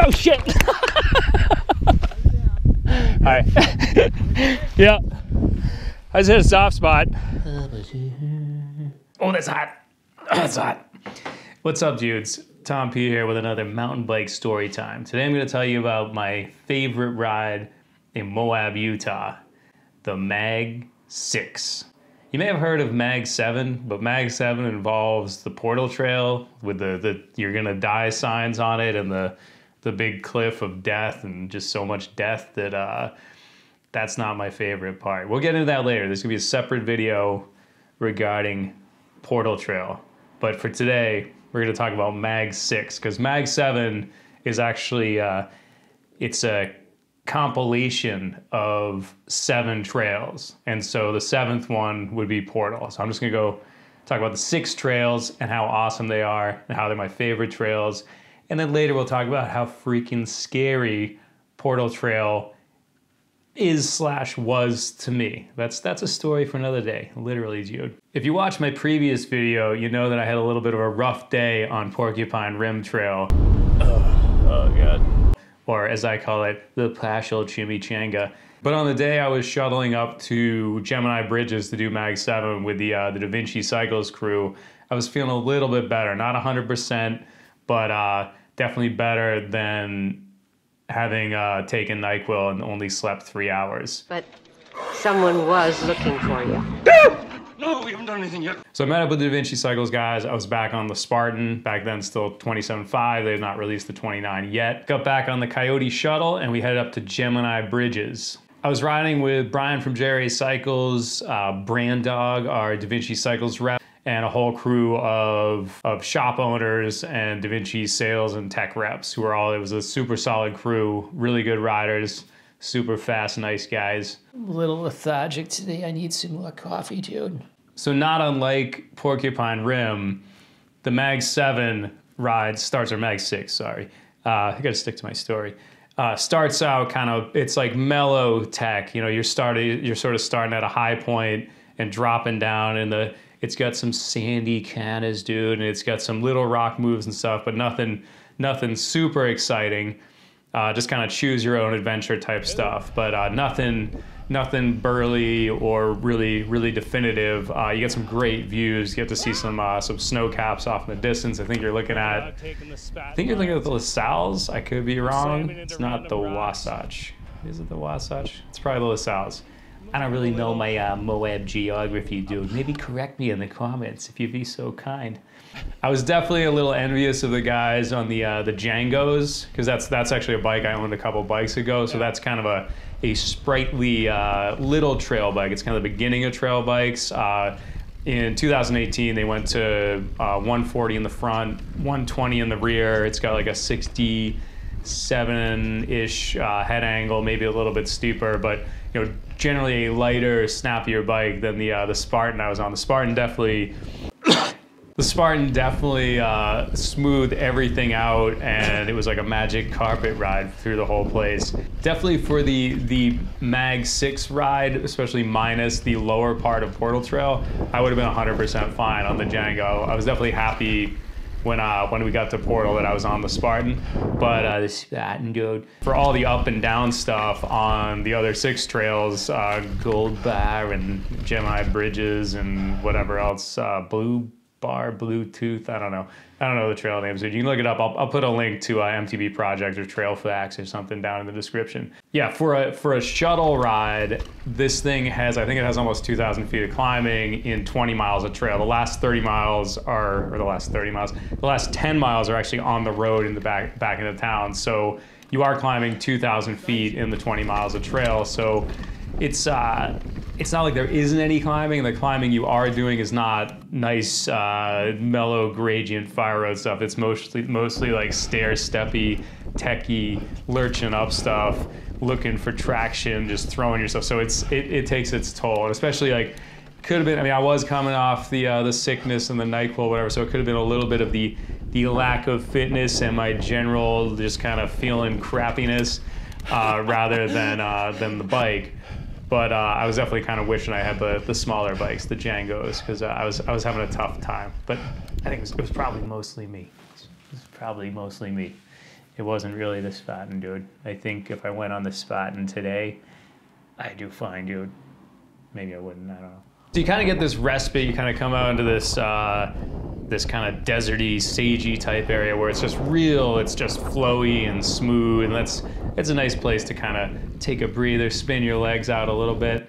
Oh shit! Alright. Yeah. I just hit a soft spot. Oh, that's hot. That's hot. What's up, dudes? Tom P here with another mountain bike story time. Today I'm going to tell you about my favorite ride in Moab, Utah, the Mag 6. You may have heard of Mag 7, but Mag 7 involves the Portal Trail with the you're gonna die signs on it and the big cliff of death and just so much death that that's not my favorite part. We'll get into that later. There's gonna be a separate video regarding Portal Trail. But for today, we're gonna talk about Mag 6 because Mag 7 is actually, it's a compilation of 7 trails, and so the 7th one would be Portal. So I'm just gonna go talk about the 6 trails and how awesome they are and how they're my favorite trails, and then later we'll talk about how freaking scary Portal Trail is/was to me. That's a story for another day, literally, dude. If you watched my previous video, you know that I had a little bit of a rough day on Porcupine Rim Trail. Oh god. Or as I call it, the partial chimichanga. But on the day I was shuttling up to Gemini Bridges to do Mag 7 with the Devinci Cycles crew, I was feeling a little bit better. Not 100%, but definitely better than having taken NyQuil and only slept 3 hours. But someone was looking for you. No, we haven't done anything yet. So I met up with the Devinci Cycles guys. I was back on the Spartan, back then still 27.5. They had not released the 29 yet. Got back on the Coyote shuttle and we headed up to Gemini Bridges. I was riding with Brian from Devinci Cycles, Brand Dog, our Devinci Cycles rep, and a whole crew of shop owners and Devinci sales and tech reps who were all, it was a super solid crew, really good riders, super fast, nice guys. I'm a little lethargic today. I need some more coffee, dude. So not unlike Porcupine Rim, the Mag 7 ride starts, or Mag 6, sorry. I gotta stick to my story. Starts out kind of, it's like mellow tech. You know, you're sort of starting at a high point and dropping down and it's got some sandy cannas, dude, and it's got some little rock moves and stuff, but nothing super exciting. Just kind of choose your own adventure type stuff, but nothing burly or really definitive. You get some great views. You get to see some snow caps off in the distance. I think you're looking at the LaSalle's. I could be wrong. It's not the Wasatch. Is it the Wasatch? It's probably the LaSalle's. I don't really know my Moab geography, dude. Maybe correct me in the comments if you'd be so kind. I was definitely a little envious of the guys on the Djangos, because that's actually a bike I owned a couple bikes ago. So that's kind of a sprightly little trail bike. It's kind of the beginning of trail bikes. In 2018, they went to 140 in the front, 120 in the rear. It's got like a 67-ish head angle, maybe a little bit steeper, but you know, generally a lighter, snappier bike than the Spartan I was on. The Spartan definitely smoothed everything out, and it was like a magic carpet ride through the whole place. Definitely for the Mag 6 ride, especially minus the lower part of Portal Trail, I would have been 100% fine on the Django. I was definitely happy when we got to Portal that I was on the Spartan, but the Spartan, dude. For all the up and down stuff on the other 6 trails, Gold Bar and Gemini Bridges and whatever else, Blue Bar, Bluetooth, I don't know the trail names. You can look it up. I'll put a link to MTB Project or Trail Facts or something down in the description. Yeah, for a shuttle ride, this thing has, I think it has almost 2,000 feet of climbing in 20 miles of trail. The last 10 miles are actually on the road in the back into town. So you are climbing 2,000 feet in the 20 miles of trail. So it's not like there isn't any climbing. The climbing you are doing is not nice, mellow gradient fire road stuff. It's mostly like stair-steppy, techy, lurching up stuff, looking for traction, just throwing yourself. So it takes its toll, and especially like could have been. I mean, I was coming off the sickness and the NyQuil, whatever. So it could have been a little bit of the lack of fitness and my general just kind of feeling crappiness rather than the bike. But I was definitely kind of wishing I had the smaller bikes, the Djangos, because I was having a tough time. But I think it was probably mostly me. it wasn't really the Spaten, dude. I think if I went on the Spaten today, I'd do fine, dude. Maybe I wouldn't, I don't know. So you kind of get this respite, you kind of come out into this this kind of deserty, sagey type area where it's just real, it's just flowy and smooth, and it's a nice place to kind of take a breather, spin your legs out a little bit.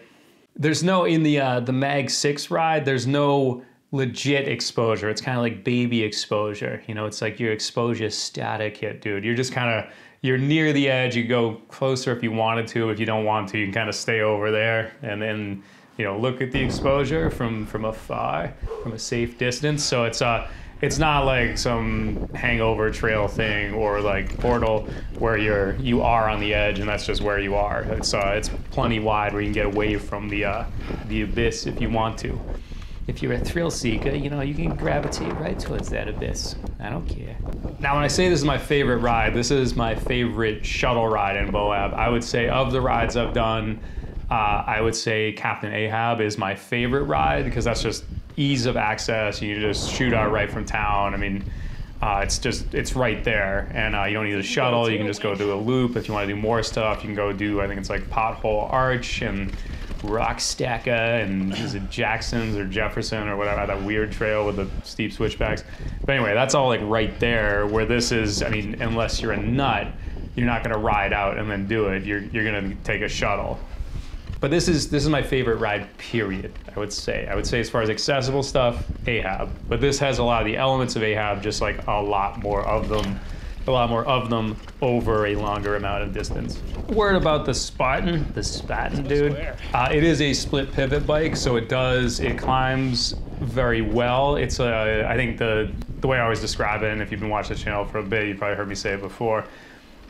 There's no, in the Mag 6 ride, there's no legit exposure. It's kind of like baby exposure. You know, it's like your exposure static hit, dude. You're just kind of, you're near the edge. You go closer if you wanted to. If you don't want to, you can kind of stay over there and then, you know, look at the exposure from afar, from a safe distance. So it's not like some hangover trail thing or like Portal where you are on the edge and that's just where you are. It's plenty wide where you can get away from the abyss if you want to. If you're a thrill seeker, you know, you can gravitate right towards that abyss. I don't care. Now, when I say this is my favorite ride, this is my favorite shuttle ride in Moab. I would say of the rides I've done, I would say Captain Ahab is my favorite ride because that's just ease of access. You just shoot out right from town. I mean, it's right there, and you don't need a shuttle. You can just go do a loop. If you want to do more stuff, you can go do, I think it's like Pothole Arch and Rock Stacker, and is it Jackson's or Jefferson or whatever, that weird trail with the steep switchbacks. But anyway, that's all like right there, where this is, I mean, unless you're a nut, you're not gonna ride out and then do it. You're gonna take a shuttle. But this is my favorite ride, period, I would say. I would say as far as accessible stuff, Ahab. But this has a lot of the elements of Ahab, just like a lot more of them over a longer amount of distance. Word about the Spaten, dude. It is a split pivot bike, so it climbs very well. It's I think the way I always describe it, and if you've been watching the channel for a bit, you've probably heard me say it before,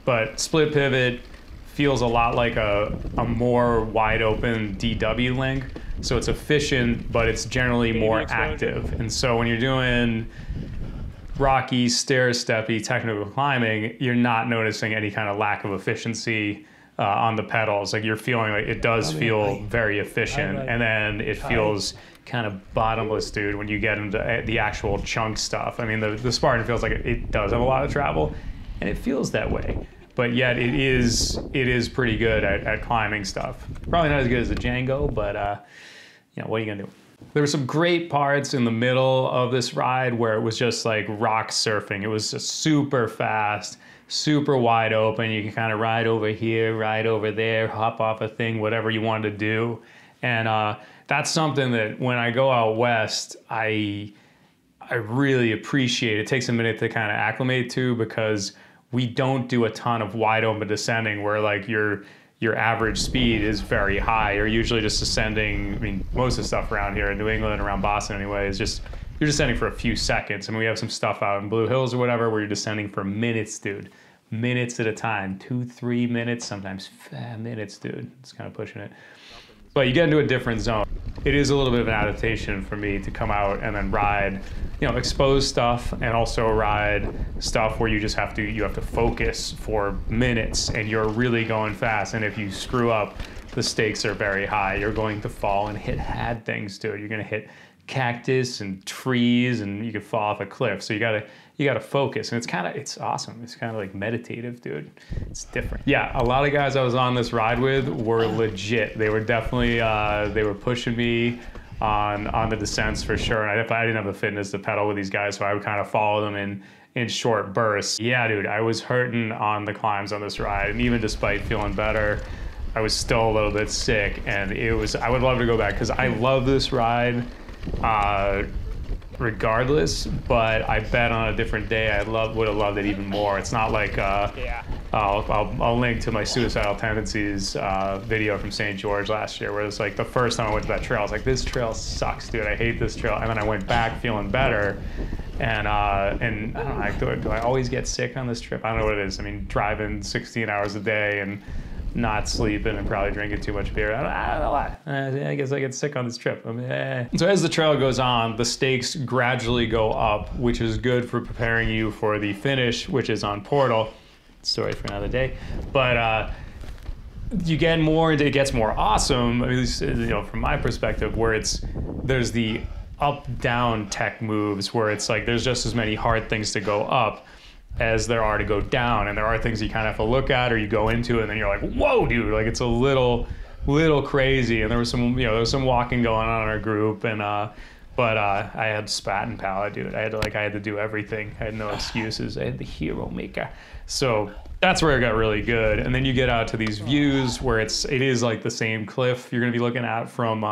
but split pivot feels a lot like a more wide open DW link. So it's efficient, but it's generally more active. And so when you're doing rocky, stair-steppy, technical climbing, you're not noticing any kind of lack of efficiency on the pedals. Like you're feeling like it does feel very efficient, and then it feels kind of bottomless, dude, when you get into the actual chunk stuff. I mean, the Spartan feels like it does have a lot of travel, and it feels that way. But yet it is pretty good at climbing stuff. Probably not as good as the Django, but you know, what are you gonna do? There were some great parts in the middle of this ride where it was just like rock surfing. It was just super fast, super wide open. You can kind of ride over here, ride over there, hop off a thing, whatever you wanted to do. And that's something that when I go out west, I really appreciate. It takes a minute to kind of acclimate to, because we don't do a ton of wide open descending where like your average speed is very high. You're usually just descending, I mean, most of the stuff around here in New England, around Boston anyway, is just, you're descending for a few seconds. I mean, we have some stuff out in Blue Hills or whatever where you're descending for minutes, dude. Minutes at a time, 2-3 minutes, sometimes 5 minutes, dude. It's kind of pushing it. But you get into a different zone. It is a little bit of an adaptation for me to come out and then ride, you know, exposed stuff, and also ride stuff where you just have to focus for minutes and you're really going fast. And if you screw up, the stakes are very high. You're going to fall and hit things, dude. You're gonna hit cactus and trees, and you could fall off a cliff. So you gotta focus, and it's awesome. It's kind of like meditative, dude. It's different. Yeah, a lot of guys I was on this ride with were legit. They were definitely they were pushing me on the descents for sure. And I didn't have the fitness to pedal with these guys, so I would kind of follow them in short bursts. Yeah, dude, I was hurting on the climbs on this ride, and even despite feeling better, I was still a little bit sick. And I would love to go back because I love this ride. Regardless, but I bet on a different day I would have loved it even more. It's not like I'll link to my Suicidal Tendencies video from St. George last year, where it's like the first time I went to that trail, I was like, this trail sucks, dude. I hate this trail. And then I went back feeling better, and I don't know, do I always get sick on this trip? I don't know what it is. I mean, driving 16 hours a day and not sleeping and probably drinking too much beer. I don't know why. I guess I get sick on this trip. I mean, So as the trail goes on, the stakes gradually go up, which is good for preparing you for the finish, which is on Portal. Story for another day. But you get more, it gets more awesome, at least, you know, from my perspective, where there's the up-down tech moves where it's like there's just as many hard things to go up as there are to go down. And there are things you kind of have to look at, or you go into, and then you're like, whoa, dude, like it's a little crazy. And there was some, there was some walking going on in our group, and but I had spat and pallet, dude. I had to do everything. I had no excuses. I had the hero maker. So that's where it got really good. And then you get out to these views where it is like the same cliff you're gonna be looking at from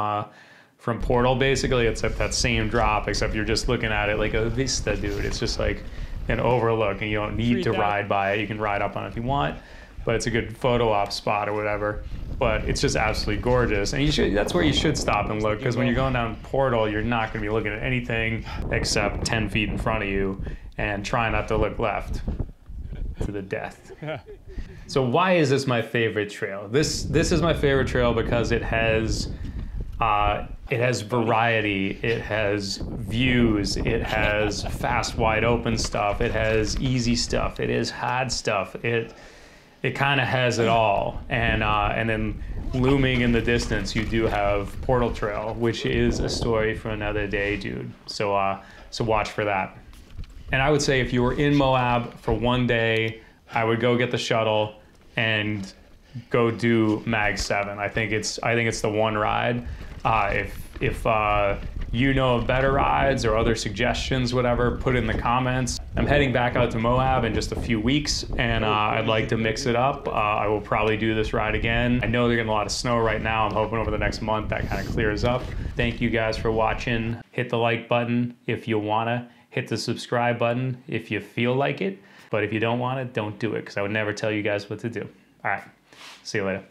Portal, basically. It's at that same drop, except you're just looking at it like a vista, dude. It's just like an overlook, and you don't need to ride by it. You can ride up on it if you want, but it's a good photo op spot or whatever. But it's just absolutely gorgeous, and that's where you should stop and look, because when you're going down Portal, you're not going to be looking at anything except 10 feet in front of you, and try not to look left to the death. So why is this my favorite trail? This is my favorite trail because it has variety, it has views, it has fast, wide open stuff, it has easy stuff, it is hard stuff. It kind of has it all. And then looming in the distance, you do have Portal Trail, which is a story for another day, dude. So watch for that. And I would say if you were in Moab for one day, I would go get the shuttle and go do Mag 7. I think it's the one ride. If you know of better rides or other suggestions, whatever, put in the comments. I'm heading back out to Moab in just a few weeks, and I'd like to mix it up. I will probably do this ride again. I know they're getting a lot of snow right now. I'm hoping over the next month that kind of clears up. Thank you guys for watching. Hit the like button if you wanna. Hit the subscribe button if you feel like it. But if you don't want it, don't do it, because I would never tell you guys what to do. All right, see you later.